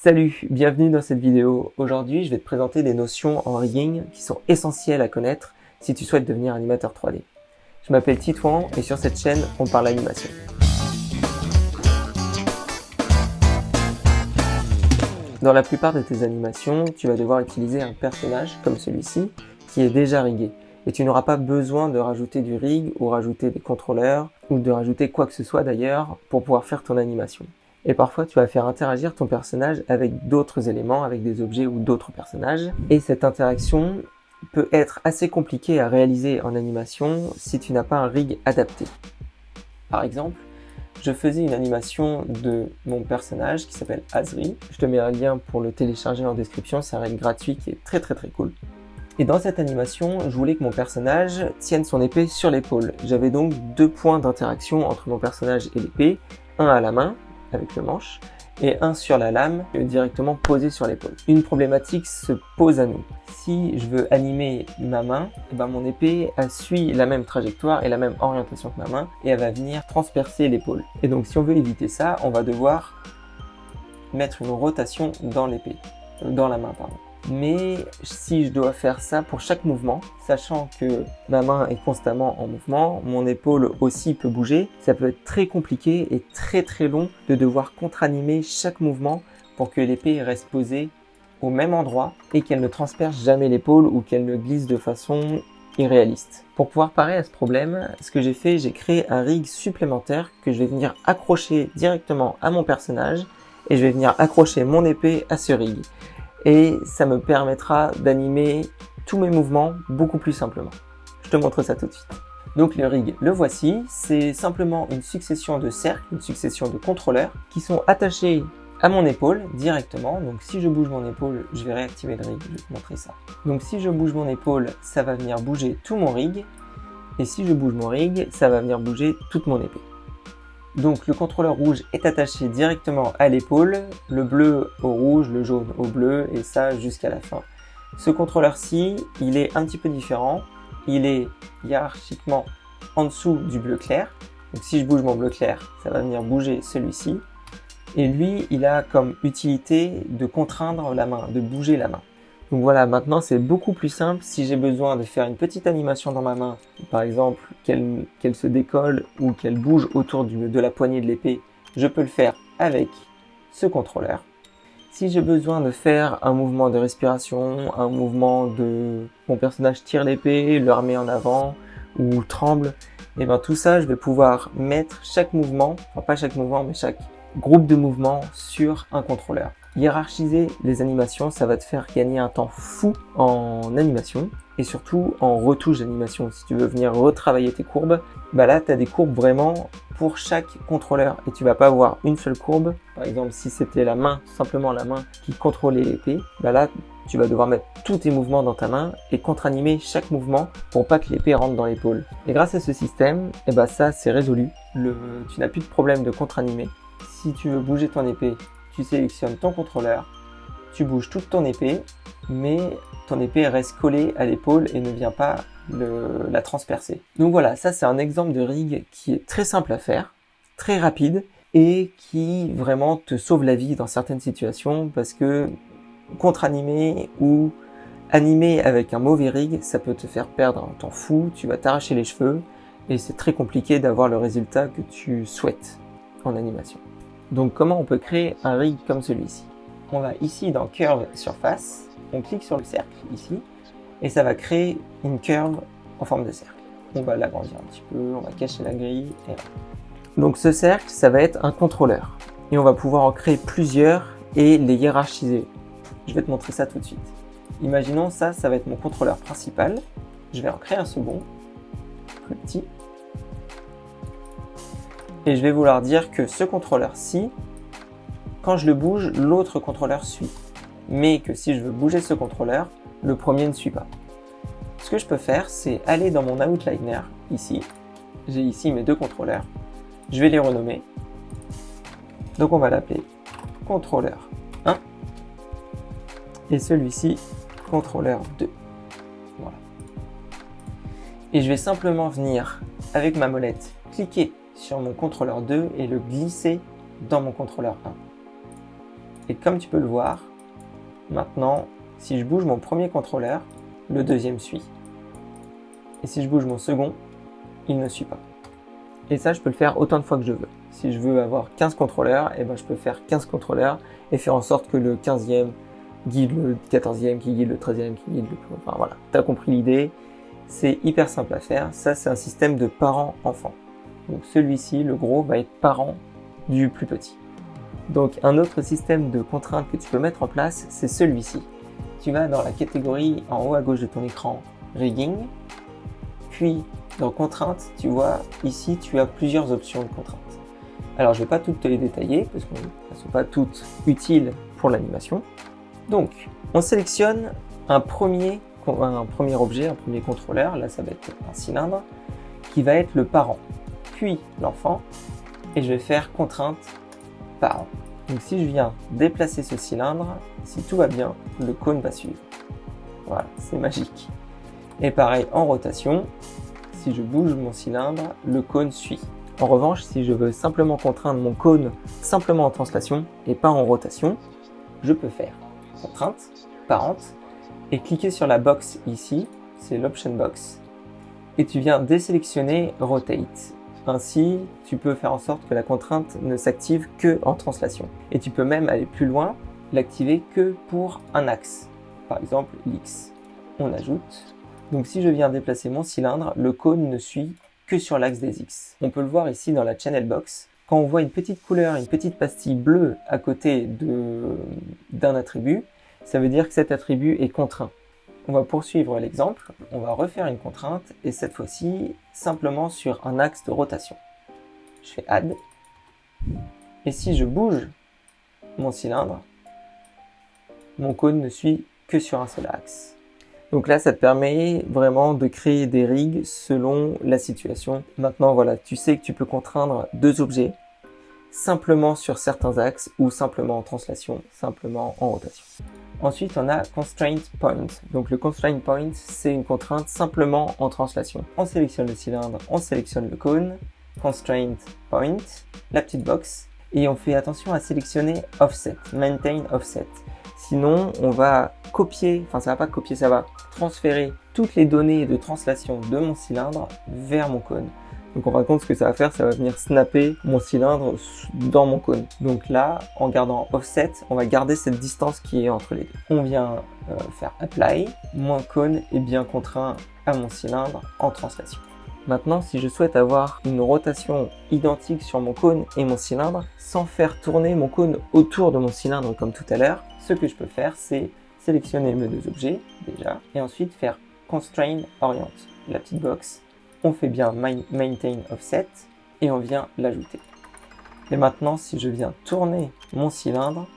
Salut, bienvenue dans cette vidéo. Aujourd'hui, je vais te présenter des notions en rigging qui sont essentielles à connaître si tu souhaites devenir animateur 3D. Je m'appelle Titouan et sur cette chaîne, on parle animation. Dans la plupart de tes animations, tu vas devoir utiliser un personnage comme celui-ci qui est déjà riggé. Et tu n'auras pas besoin de rajouter du rig ou rajouter des contrôleurs ou de rajouter quoi que ce soit d'ailleurs pour pouvoir faire ton animation. Et parfois, tu vas faire interagir ton personnage avec d'autres éléments, avec des objets ou d'autres personnages. Et cette interaction peut être assez compliquée à réaliser en animation si tu n'as pas un rig adapté. Par exemple, je faisais une animation de mon personnage qui s'appelle Azri. Je te mets un lien pour le télécharger en description, c'est un rig gratuit qui est très cool. Et dans cette animation, je voulais que mon personnage tienne son épée sur l'épaule. J'avais donc deux points d'interaction entre mon personnage et l'épée, un à la main, avec le manche, et un sur la lame, directement posé sur l'épaule. Une problématique se pose à nous. Si je veux animer ma main, mon épée suit la même trajectoire et la même orientation que ma main, et elle va venir transpercer l'épaule. Et donc si on veut éviter ça, on va devoir mettre une rotation dans l'épée, dans la main, pardon. Mais si je dois faire ça pour chaque mouvement, sachant que ma main est constamment en mouvement, mon épaule aussi peut bouger, ça peut être très compliqué et très long de devoir contre-animer chaque mouvement pour que l'épée reste posée au même endroit et qu'elle ne transperce jamais l'épaule ou qu'elle ne glisse de façon irréaliste. Pour pouvoir parer à ce problème, ce que j'ai fait, j'ai créé un rig supplémentaire que je vais venir accrocher directement à mon personnage et je vais venir accrocher mon épée à ce rig. Et ça me permettra d'animer tous mes mouvements beaucoup plus simplement. Je te montre ça tout de suite. Donc le rig, le voici, c'est simplement une succession de cercles, une succession de contrôleurs qui sont attachés à mon épaule directement. Donc si je bouge mon épaule, je vais réactiver le rig, je vais te montrer ça. Donc si je bouge mon épaule, ça va venir bouger tout mon rig. Et si je bouge mon rig, ça va venir bouger toute mon épée. Donc le contrôleur rouge est attaché directement à l'épaule, le bleu au rouge, le jaune au bleu, et ça jusqu'à la fin. Ce contrôleur-ci, il est un petit peu différent, il est hiérarchiquement en dessous du bleu clair. Donc si je bouge mon bleu clair, ça va venir bouger celui-ci. Et lui, il a comme utilité de contraindre la main, de bouger la main. Donc voilà, maintenant c'est beaucoup plus simple. Si j'ai besoin de faire une petite animation dans ma main, par exemple qu'elle se décolle ou qu'elle bouge autour de la poignée de l'épée, je peux le faire avec ce contrôleur. Si j'ai besoin de faire un mouvement de respiration, un mouvement de mon personnage tire l'épée, le remet en avant ou tremble, et bien tout ça je vais pouvoir mettre chaque mouvement, enfin pas chaque mouvement mais chaque groupe de mouvements sur un contrôleur. Hiérarchiser les animations, ça va te faire gagner un temps fou en animation et surtout en retouche d'animation. Si tu veux venir retravailler tes courbes, là tu as des courbes vraiment pour chaque contrôleur et tu vas pas avoir une seule courbe. Par exemple, si c'était la main, simplement la main qui contrôlait l'épée, là tu vas devoir mettre tous tes mouvements dans ta main et contre-animer chaque mouvement pour pas que l'épée rentre dans l'épaule. Et grâce à ce système, ça c'est résolu. Tu n'as plus de problème de contre-animer. Si tu veux bouger ton épée, tu sélectionnes ton contrôleur, tu bouges toute ton épée, mais ton épée reste collée à l'épaule et ne vient pas la transpercer. Donc voilà, ça c'est un exemple de rig qui est très simple à faire, très rapide et qui vraiment te sauve la vie dans certaines situations parce que contre-animer ou animer avec un mauvais rig, ça peut te faire perdre un temps fou, tu vas t'arracher les cheveux et c'est très compliqué d'avoir le résultat que tu souhaites en animation. Donc comment on peut créer un rig comme celui-ci? On va ici dans Curve Surface, on clique sur le cercle ici, et ça va créer une curve en forme de cercle. On va l'agrandir un petit peu, on va cacher la grille, et là. Donc ce cercle, ça va être un contrôleur, et on va pouvoir en créer plusieurs et les hiérarchiser. Je vais te montrer ça tout de suite. Imaginons ça va être mon contrôleur principal, je vais en créer un second, plus petit, et je vais vouloir dire que ce contrôleur-ci, quand je le bouge, l'autre contrôleur suit. Mais que si je veux bouger ce contrôleur, le premier ne suit pas. Ce que je peux faire, c'est aller dans mon outliner, ici. J'ai ici mes deux contrôleurs. Je vais les renommer. Donc on va l'appeler contrôleur 1. Et celui-ci, contrôleur 2. Voilà. Et je vais simplement venir, avec ma molette, cliquer sur mon contrôleur 2 et le glisser dans mon contrôleur 1. Et comme tu peux le voir, maintenant, si je bouge mon premier contrôleur, le deuxième suit. Et si je bouge mon second, il ne suit pas. Et ça, je peux le faire autant de fois que je veux. Si je veux avoir 15 contrôleurs, et ben je peux faire 15 contrôleurs et faire en sorte que le 15e guide le 14e, qui guide le 13e, qui guide le... Enfin voilà, t'as compris l'idée. C'est hyper simple à faire. Ça, c'est un système de parent-enfant. Donc celui-ci, le gros, va être parent du plus petit. Donc un autre système de contraintes que tu peux mettre en place, c'est celui-ci. Tu vas dans la catégorie en haut à gauche de ton écran, Rigging, puis dans Contraintes, tu vois, ici tu as plusieurs options de contraintes. Alors je ne vais pas toutes te les détailler, parce qu'elles ne sont pas toutes utiles pour l'animation. Donc, on sélectionne un premier objet, un premier contrôleur, là ça va être un cylindre, qui va être le parent, puis l'enfant, et je vais faire contrainte parent. Donc si je viens déplacer ce cylindre, si tout va bien, le cône va suivre. Voilà, c'est magique. Et pareil en rotation, si je bouge mon cylindre, le cône suit. En revanche, si je veux simplement contraindre mon cône simplement en translation et pas en rotation, je peux faire contrainte, parente, et cliquer sur la box ici, c'est l'option box, et tu viens désélectionner rotate. Ainsi, tu peux faire en sorte que la contrainte ne s'active que en translation. Et tu peux même aller plus loin, l'activer que pour un axe, par exemple l'X. On ajoute. Donc si je viens déplacer mon cylindre, le cône ne suit que sur l'axe des X. On peut le voir ici dans la channel box. Quand on voit une petite couleur, une petite pastille bleue à côté d'un attribut, ça veut dire que cet attribut est contraint. On va poursuivre l'exemple, on va refaire une contrainte et cette fois-ci simplement sur un axe de rotation. Je fais Add et si je bouge mon cylindre, mon cône ne suit que sur un seul axe. Donc là, ça te permet vraiment de créer des rigs selon la situation. Maintenant, voilà, tu sais que tu peux contraindre deux objets simplement sur certains axes ou simplement en translation, simplement en rotation. Ensuite, on a Constraint Point. Donc le Constraint Point, c'est une contrainte simplement en translation. On sélectionne le cylindre, on sélectionne le cône, Constraint Point, la petite box, et on fait attention à sélectionner Offset, Maintain Offset. Sinon, on va copier, enfin ça va pas copier, ça va transférer toutes les données de translation de mon cylindre vers mon cône. Donc en fin de compte, ce que ça va faire, ça va venir snapper mon cylindre dans mon cône. Donc là, en gardant Offset, on va garder cette distance qui est entre les deux. On vient faire Apply. Mon cône est bien contraint à mon cylindre en translation. Maintenant, si je souhaite avoir une rotation identique sur mon cône et mon cylindre, sans faire tourner mon cône autour de mon cylindre comme tout à l'heure, ce que je peux faire, c'est sélectionner mes deux objets, déjà, et ensuite faire Constrain Orient, la petite box. On fait bien Maintain Offset et on vient l'ajouter. Et maintenant, si je viens tourner mon cylindre,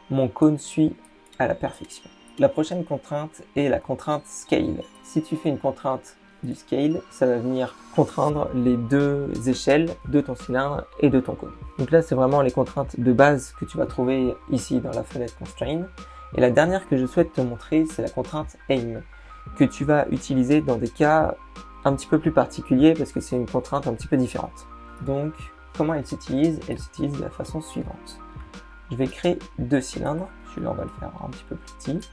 mon cône suit à la perfection. La prochaine contrainte est la contrainte Scale. Si tu fais une contrainte du Scale, ça va venir contraindre les deux échelles de ton cylindre et de ton cône. Donc là, c'est vraiment les contraintes de base que tu vas trouver ici dans la fenêtre Constraint. Et la dernière que je souhaite te montrer, c'est la contrainte Aim, que tu vas utiliser dans des cas un petit peu plus particulier parce que c'est une contrainte un petit peu différente. Donc, comment elle s'utilise? Elle s'utilise de la façon suivante. Je vais créer deux cylindres. Celui-là, on va le faire un petit peu plus petit.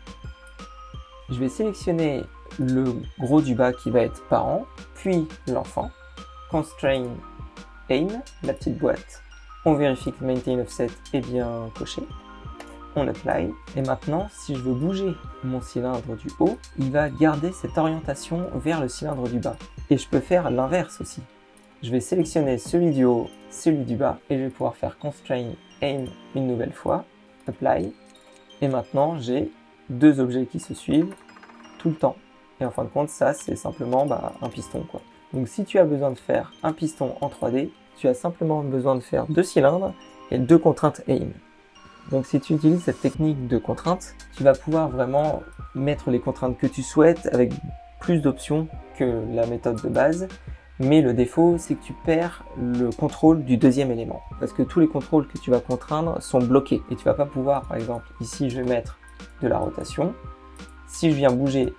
Je vais sélectionner le gros du bas qui va être parent, puis l'enfant. Constrain Aim, la petite boîte. On vérifie que Maintain Offset est bien coché. On apply. Et maintenant, si je veux bouger mon cylindre du haut, il va garder cette orientation vers le cylindre du bas. Et je peux faire l'inverse aussi. Je vais sélectionner celui du haut, celui du bas, et je vais pouvoir faire Constrain Aim une nouvelle fois. Apply. Et maintenant, j'ai deux objets qui se suivent tout le temps. Et en fin de compte, ça, c'est simplement un piston, quoi. Donc si tu as besoin de faire un piston en 3D, tu as simplement besoin de faire deux cylindres et deux contraintes Aim. Donc si tu utilises cette technique de contrainte, tu vas pouvoir vraiment mettre les contraintes que tu souhaites avec plus d'options que la méthode de base. Mais le défaut, c'est que tu perds le contrôle du deuxième élément. Parce que tous les contrôles que tu vas contraindre sont bloqués. Et tu vas pas pouvoir, par exemple, ici je vais mettre de la rotation. Si je viens bouger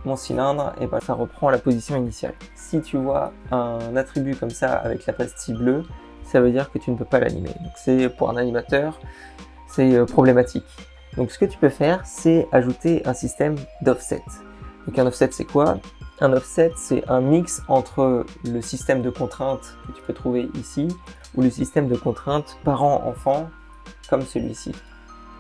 mon cylindre, et ben, ça reprend la position initiale. Si tu vois un attribut comme ça avec la pastille bleue, ça veut dire que tu ne peux pas l'animer. Donc c'est pour un animateur, c'est problématique. Donc ce que tu peux faire, c'est ajouter un système d'offset. Donc un offset, c'est quoi? Un offset, c'est un mix entre le système de contraintes que tu peux trouver ici ou le système de contraintes parent-enfant comme celui-ci.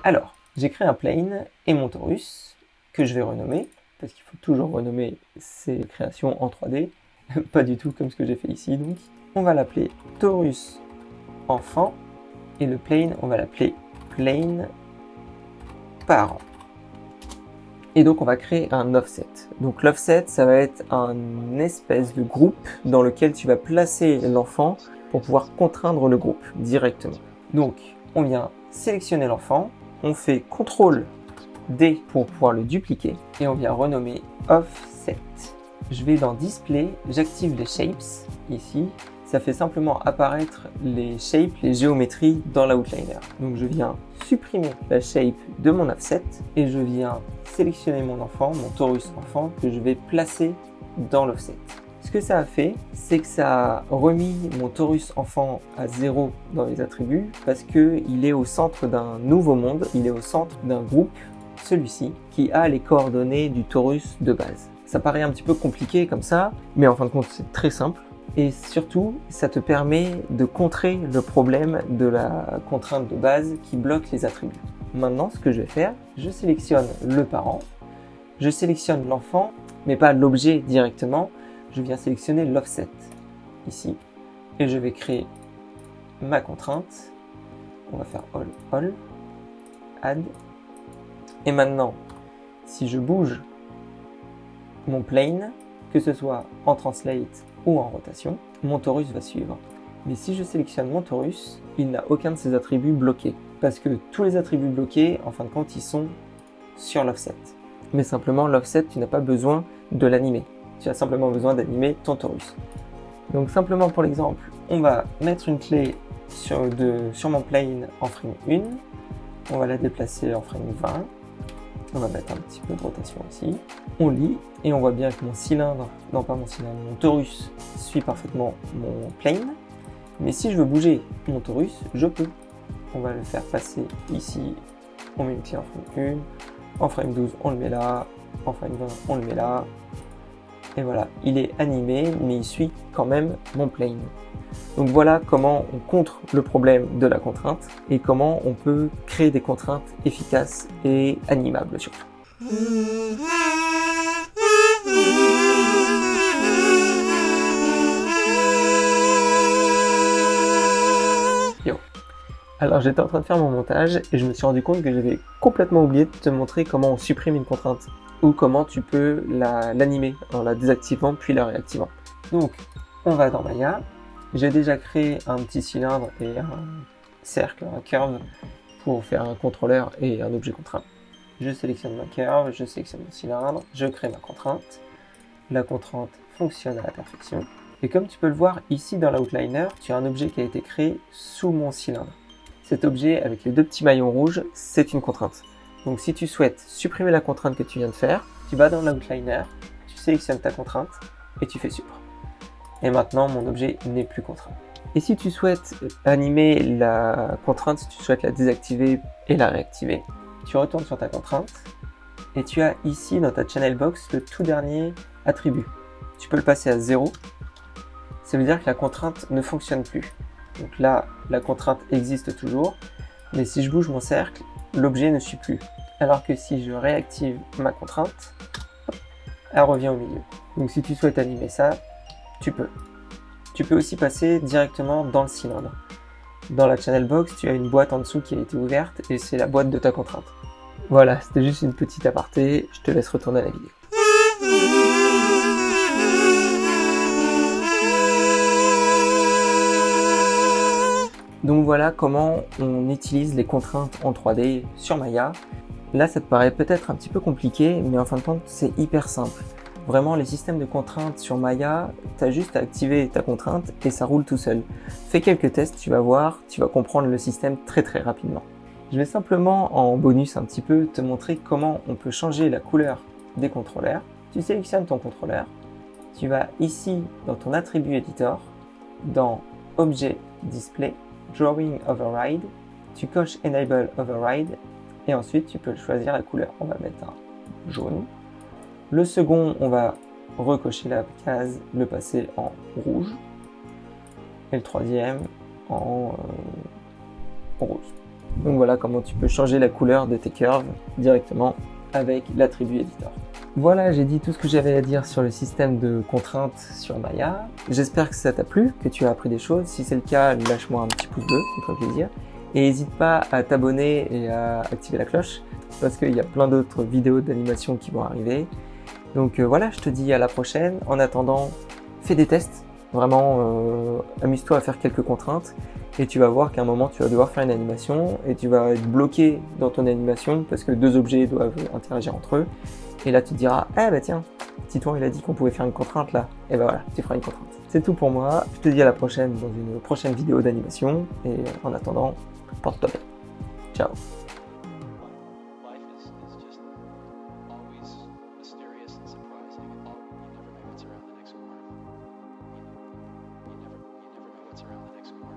Alors, j'ai créé un plane et mon torus que je vais renommer, parce qu'il faut toujours renommer ses créations en 3D, pas du tout comme ce que j'ai fait ici. Donc, on va l'appeler torus enfant et le plane, on va l'appeler plane parent. Et donc on va créer un offset. Donc l'offset, ça va être un espèce de groupe dans lequel tu vas placer l'enfant pour pouvoir contraindre le groupe directement. Donc on vient sélectionner l'enfant, on fait CTRL D pour pouvoir le dupliquer et on vient renommer offset. Je vais dans display, j'active les shapes ici. Ça fait simplement apparaître les shapes, les géométries dans l'outliner. Donc je viens supprimer la shape de mon offset et je viens sélectionner mon enfant, mon torus enfant, que je vais placer dans l'offset. Ce que ça a fait, c'est que ça a remis mon torus enfant à 0 dans les attributs parce qu'il est au centre d'un nouveau monde, il est au centre d'un groupe, celui-ci, qui a les coordonnées du torus de base. Ça paraît un petit peu compliqué comme ça, mais en fin de compte c'est très simple. Et surtout, ça te permet de contrer le problème de la contrainte de base qui bloque les attributs. Maintenant, ce que je vais faire, je sélectionne le parent, je sélectionne l'enfant, mais pas l'objet directement, je viens sélectionner l'offset, ici, et je vais créer ma contrainte, on va faire all, add, et maintenant, si je bouge mon plane, que ce soit en translate ou en rotation, mon torus va suivre. Mais si je sélectionne mon torus, il n'a aucun de ses attributs bloqués. Parce que tous les attributs bloqués, en fin de compte, ils sont sur l'offset. Mais simplement, l'offset, tu n'as pas besoin de l'animer. Tu as simplement besoin d'animer ton torus. Donc simplement pour l'exemple, on va mettre une clé sur mon plane en frame 1. On va la déplacer en frame 20. On va mettre un petit peu de rotation ici. On lit et on voit bien que mon torus suit parfaitement mon plane. Mais si je veux bouger mon torus, je peux. On va le faire passer ici. On met une clé en frame 1. En frame 12, on le met là. En frame 20, on le met là. Et voilà, il est animé, mais il suit quand même mon plane. Donc voilà comment on contre le problème de la contrainte et comment on peut créer des contraintes efficaces et animables surtout. Yo. Alors j'étais en train de faire mon montage et je me suis rendu compte que j'avais complètement oublié de te montrer comment on supprime une contrainte ou comment tu peux l'animer en la désactivant puis la réactivant. Donc on va dans Maya. J'ai déjà créé un petit cylindre et un cercle, un curve pour faire un contrôleur et un objet contraint. Je sélectionne ma curve, je sélectionne mon cylindre, je crée ma contrainte. La contrainte fonctionne à la perfection. Et comme tu peux le voir ici dans l'outliner, tu as un objet qui a été créé sous mon cylindre. Cet objet avec les deux petits maillons rouges, c'est une contrainte. Donc si tu souhaites supprimer la contrainte que tu viens de faire, tu vas dans l'outliner, tu sélectionnes ta contrainte et tu fais supr. Et maintenant, mon objet n'est plus contraint. Et si tu souhaites animer la contrainte, si tu souhaites la désactiver et la réactiver, tu retournes sur ta contrainte et tu as ici dans ta channel box le tout dernier attribut. Tu peux le passer à 0. Ça veut dire que la contrainte ne fonctionne plus. Donc là, la contrainte existe toujours, mais si je bouge mon cercle, l'objet ne suit plus. Alors que si je réactive ma contrainte, elle revient au milieu. Donc si tu souhaites animer ça, tu peux. Tu peux aussi passer directement dans le cylindre. Dans la channel box, tu as une boîte en dessous qui a été ouverte et c'est la boîte de ta contrainte. Voilà, c'était juste une petite aparté, je te laisse retourner à la vidéo. Donc voilà comment on utilise les contraintes en 3D sur Maya. Là, ça te paraît peut-être un petit peu compliqué, mais en fin de compte, c'est hyper simple. Vraiment, les systèmes de contraintes sur Maya, tu as juste à activer ta contrainte et ça roule tout seul. Fais quelques tests, tu vas voir, tu vas comprendre le système très rapidement. Je vais simplement, en bonus un petit peu, te montrer comment on peut changer la couleur des contrôleurs. Tu sélectionnes ton contrôleur, tu vas ici dans ton attribut editor, dans Objet Display, Drawing Override, Tu coches Enable Override et ensuite tu peux choisir la couleur. On va mettre un jaune. Le second, on va recocher la case, le passer en rouge. Et le troisième en rose. Donc voilà comment tu peux changer la couleur de tes curves directement avec l'attribut editor. Voilà, j'ai dit tout ce que j'avais à dire sur le système de contraintes sur Maya. J'espère que ça t'a plu, que tu as appris des choses. Si c'est le cas, lâche-moi un petit pouce bleu, ça me ferait plaisir. Et n'hésite pas à t'abonner et à activer la cloche, parce qu'il y a plein d'autres vidéos d'animation qui vont arriver. Donc voilà, je te dis à la prochaine. En attendant, fais des tests. Vraiment, amuse-toi à faire quelques contraintes. Et tu vas voir qu'à un moment, tu vas devoir faire une animation et tu vas être bloqué dans ton animation parce que deux objets doivent interagir entre eux. Et là, tu te diras, eh bah tiens, Titouan, il a dit qu'on pouvait faire une contrainte là. Et bah voilà, tu feras une contrainte. C'est tout pour moi. Je te dis à la prochaine dans une prochaine vidéo d'animation. Et en attendant, porte-toi bien. Ciao. Around the next corner.